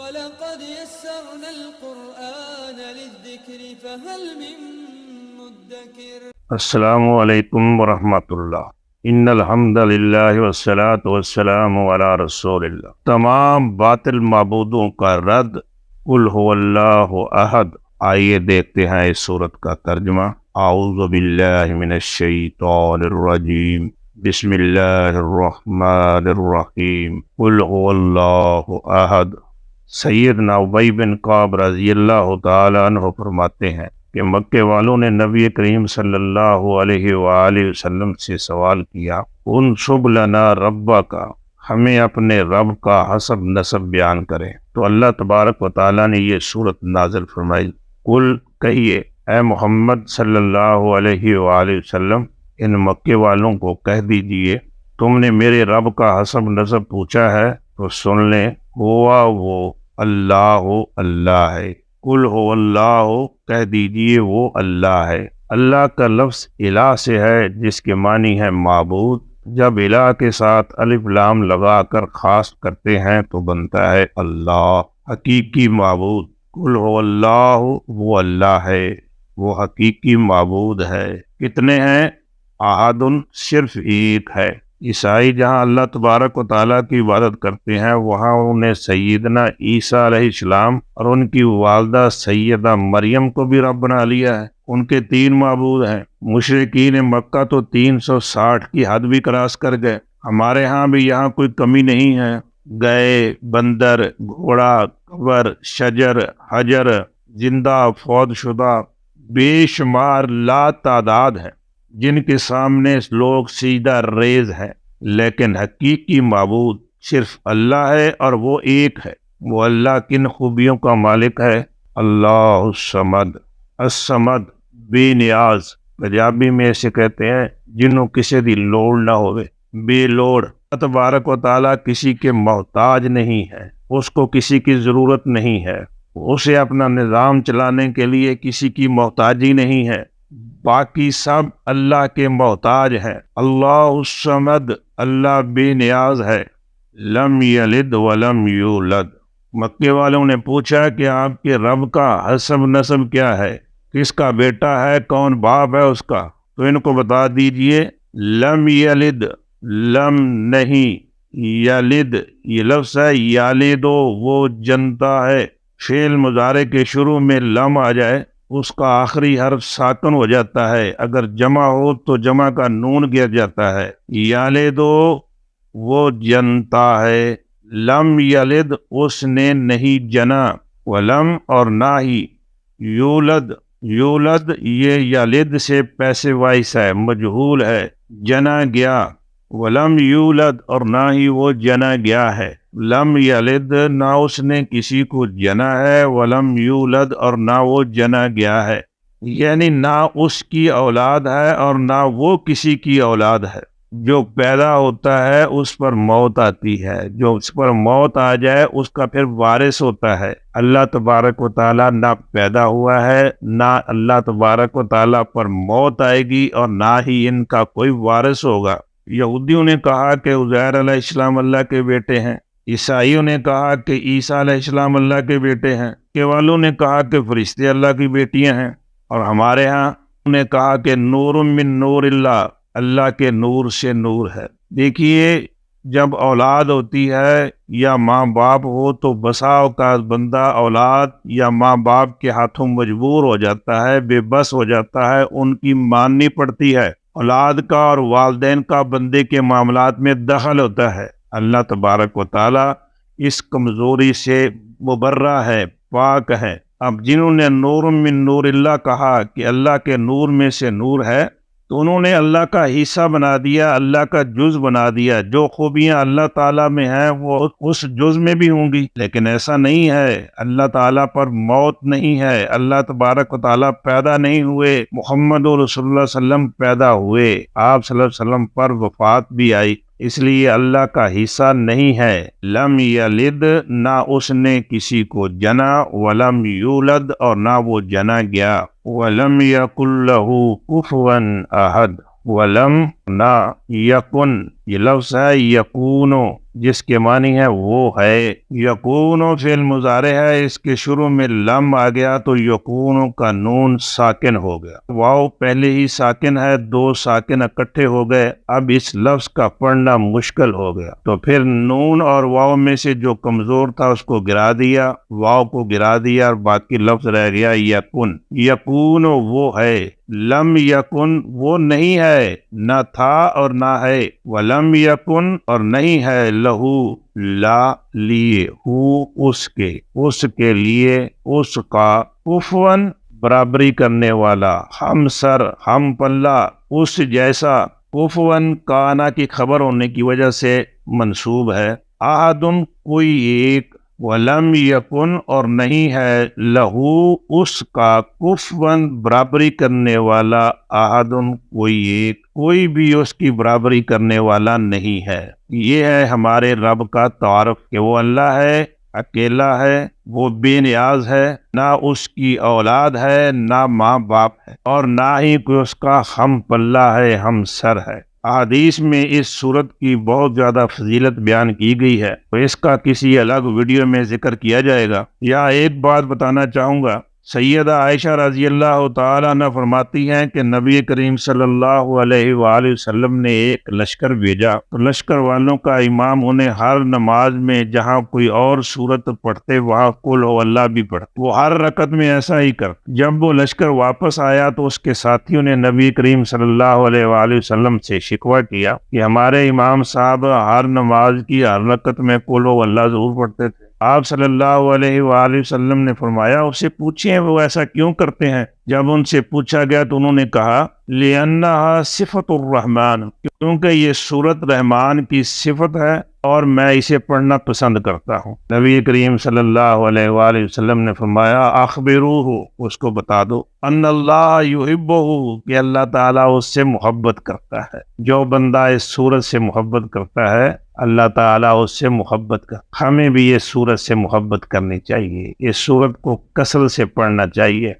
وَلَقَدْ يَسَّرْنَا الْقُرْآنَ لِلذِّكْرِ فَهَلْ مِن مُّدَّكِرٍ۔ السلام علیکم ورحمۃ اللہ۔ ان الحمد للہ والصلاۃ والسلام علی رسول اللہ۔ تمام باطل معبودوں کا رد قل هو اللہ احد۔ آئیے دیکھتے ہیں اس سورت کا ترجمہ۔ اعوذ باللہ من الشیطان الرجیم، بسم اللہ الرحمن الرحیم۔ قل هو اللہ احد۔ سیدنا ابی بن کعب رضی اللہ تعالی عنہ فرماتے ہیں کہ مکے والوں نے نبی کریم صلی اللہ علیہ وآلہ وسلم سے سوال کیا، انصب لنا ربک، ہمیں اپنے رب کا حسب نسب بیان کریں۔ تو اللہ تبارک و تعالیٰ نے یہ سورت نازل فرمائی، قل کہیے اے محمد صلی اللہ علیہ وآلہ وسلم، ان مکے والوں کو کہہ دیجئے تم نے میرے رب کا حسب نسب پوچھا ہے تو سن لیں، ہوا وہ اللہ اللہ ہے۔ قل هو اللہ، کہہ دیجئے وہ اللہ ہے۔ اللہ کا لفظ الہ سے ہے جس کے معنی ہے معبود۔ جب الہ کے ساتھ الف لام لگا کر خاص کرتے ہیں تو بنتا ہے اللہ، حقیقی معبود۔ قل هو اللہ، وہ اللہ ہے، وہ حقیقی معبود ہے۔ کتنے ہیں؟ احد، صرف ایک ہے۔ عیسائی جہاں اللہ تبارک و تعالیٰ کی عبادت کرتے ہیں وہاں انہیں سیدنا عیسیٰ علیہ السلام اور ان کی والدہ سیدہ مریم کو بھی رب بنا لیا ہے۔ ان کے 3 معبود ہیں۔ مشرکین مکہ تو 360 کی حد بھی کراس کر گئے۔ ہمارے ہاں بھی یہاں کوئی کمی نہیں ہے۔ گئے، بندر، گھوڑا، قبر، شجر، حجر، زندہ، فوت شدہ، بے شمار لا تعداد ہے جن کے سامنے لوگ سجدہ ریز ہیں، لیکن حقیقی معبود صرف اللہ ہے اور وہ ایک ہے۔ وہ اللہ کن خوبیوں کا مالک ہے؟ اللہ الصمد، الصمد بے نیاز، پنجابی میں اسے کہتے ہیں جنہوں کسی دی لوڑ نہ ہوئے، بے لوڑ۔ تبارک و تعالیٰ کسی کے محتاج نہیں ہے، اس کو کسی کی ضرورت نہیں ہے، اسے اپنا نظام چلانے کے لیے کسی کی محتاجی نہیں ہے، باقی سب اللہ کے محتاج ہیں۔ اللہ الصمد، اللہ بے نیاز ہے۔ لم یلد ولم یولد۔ مکے والوں نے پوچھا کہ آپ کے رب کا حسب نسب کیا ہے، کس کا بیٹا ہے، کون باپ ہے اس کا؟ تو ان کو بتا دیجئے لم یلد، لم نہیں، یلد یہ لفظ ہے یالدو، وہ جنتا ہے۔ فعل مضارع کے شروع میں لم آ جائے اس کا آخری حرف ساکن ہو جاتا ہے، اگر جمع ہو تو جمع کا نون گر جاتا ہے۔ یالدو وہ جنتا ہے، لم یلد اس نے نہیں جنا، ولم اور نہ ہی، یولد، یولد یہ یلد سے پیسے وائس ہے، مجہول ہے، جنا گیا، ولم یولد اور نہ ہی وہ جنا گیا ہے۔ لم یلد نہ اس نے کسی کو جنا ہے، ولم یولد اور نہ وہ جنا گیا ہے، یعنی نہ اس کی اولاد ہے اور نہ وہ کسی کی اولاد ہے۔ جو پیدا ہوتا ہے اس پر موت آتی ہے، جو اس پر موت آ جائے اس کا پھر وارث ہوتا ہے۔ اللہ تبارک و تعالیٰ نہ پیدا ہوا ہے، نہ اللہ تبارک و تعالیٰ پر موت آئے گی اور نہ ہی ان کا کوئی وارث ہوگا۔ یہودیوں نے کہا کہ عزیر علیہ السلام اللہ کے بیٹے ہیں، عیسائیوں نے کہا کہ عیسیٰ علیہ السلام اللہ کے بیٹے ہیں، مکے والوں نے کہا کہ فرشتے اللہ کی بیٹیاں ہیں، اور ہمارے ہاں نے کہا کہ نور من نور اللہ، اللہ کے نور سے نور ہے۔ دیکھیے جب اولاد ہوتی ہے یا ماں باپ ہو تو بسا اوقات بندہ اولاد یا ماں باپ کے ہاتھوں مجبور ہو جاتا ہے، بے بس ہو جاتا ہے، ان کی ماننی پڑتی ہے۔ اولاد کا اور والدین کا بندے کے معاملات میں دخل ہوتا ہے۔ اللہ تبارک و تعالیٰ اس کمزوری سے مبرہ ہے، پاک ہے۔ اب جنہوں نے نور من نور اللہ کہا کہ اللہ کے نور میں سے نور ہے تو انہوں نے اللہ کا حصہ بنا دیا، اللہ کا جز بنا دیا۔ جو خوبیاں اللہ تعالیٰ میں ہیں وہ اس جز میں بھی ہوں گی، لیکن ایسا نہیں ہے۔ اللہ تعالیٰ پر موت نہیں ہے، اللہ تبارک و تعالیٰ پیدا نہیں ہوئے، محمد رسول اللہ صلی اللہ علیہ وسلم پیدا ہوئے، آپ صلی اللہ علیہ وسلم پر وفات بھی آئی، اس لیے اللہ کا حصہ نہیں ہے۔ لم یلد نہ اس نے کسی کو جنا، ولم یولد اور نہ وہ جنا گیا، ولم یکن لہ کفوا احد، ولم نہ یکن یہ لفظ ہے یکونو جس کے معنی ہے وہ ہے. یکونو فعل مضارع ہے، اس کے شروع میں لم آ گیا تو یکونو کا نون ساکن ہو گیا. واو پہلے ہی ساکن ہے، دو ساکن اکٹھے ہو گئے، اب اس لفظ کا پڑھنا مشکل ہو گیا تو پھر نون اور واو میں سے جو کمزور تھا اس کو گرا دیا، واو کو گرا دیا اور باقی لفظ رہ گیا یکن. یکون وہ ہے، لم یکن وہ نہیں ہے، نہ تھا اور نہ ہے، ولم یکن اور نہیں ہے، لہو لا لیے، ہو اس کے لیے، اس کا، کفون برابری کرنے والا، ہم سر ہم پلہ، اس جیسا. کفون کانا کی خبر ہونے کی وجہ سے منصوب ہے. احدن کوئی ایک، ولم یکن اور نہیں ہے، لہو اس کا، کفون برابری کرنے والا، احدن کوئی ایک، کوئی بھی اس کی برابری کرنے والا نہیں ہے. یہ ہے ہمارے رب کا تعارف کہ وہ اللہ ہے، اکیلا ہے، وہ بے نیاز ہے، نہ اس کی اولاد ہے، نہ ماں باپ ہے، اور نہ ہی کوئی اس کا ہم پلہ ہے، ہم سر ہے. احادیث میں اس صورت کی بہت زیادہ فضیلت بیان کی گئی ہے، تو اس کا کسی الگ ویڈیو میں ذکر کیا جائے گا. یہاں ایک بات بتانا چاہوں گا، سیدہ عائشہ رضی اللہ تعالیٰ عنہ فرماتی ہیں کہ نبی کریم صلی اللہ علیہ وآلہ وسلم نے ایک لشکر بھیجا تو لشکر والوں کا امام انہیں ہر نماز میں جہاں کوئی اور سورت پڑھتے وہاں قل ہو اللہ بھی پڑھتے، وہ ہر رکعت میں ایسا ہی کرتے. جب وہ لشکر واپس آیا تو اس کے ساتھیوں نے نبی کریم صلی اللہ علیہ وآلہ وسلم سے شکوہ کیا کہ ہمارے امام صاحب ہر نماز کی ہر رکعت میں قل ہو اللہ ضرور پڑھتے تھے. آپ صلی اللہ علیہ وآلہ وسلم نے فرمایا اسے پوچھیں وہ ایسا کیوں کرتے ہیں. جب ان سے پوچھا گیا تو انہوں نے کہا لِأَنَّهَا صِفَةُ الرحمن، کیونکہ یہ سورت رحمان کی صفت ہے اور میں اسے پڑھنا پسند کرتا ہوں. نبی کریم صلی اللہ علیہ وآلہ وسلم نے فرمایا اخبروہ، اس کو بتا دو، ان اللہ یحبہ، کہ اللہ تعالیٰ اس سے محبت کرتا ہے. جو بندہ اس سورت سے محبت کرتا ہے اللہ تعالیٰ اس سے محبت کا. ہمیں بھی یہ سورت سے محبت کرنی چاہیے، اس سورت کو کثرت سے پڑھنا چاہیے.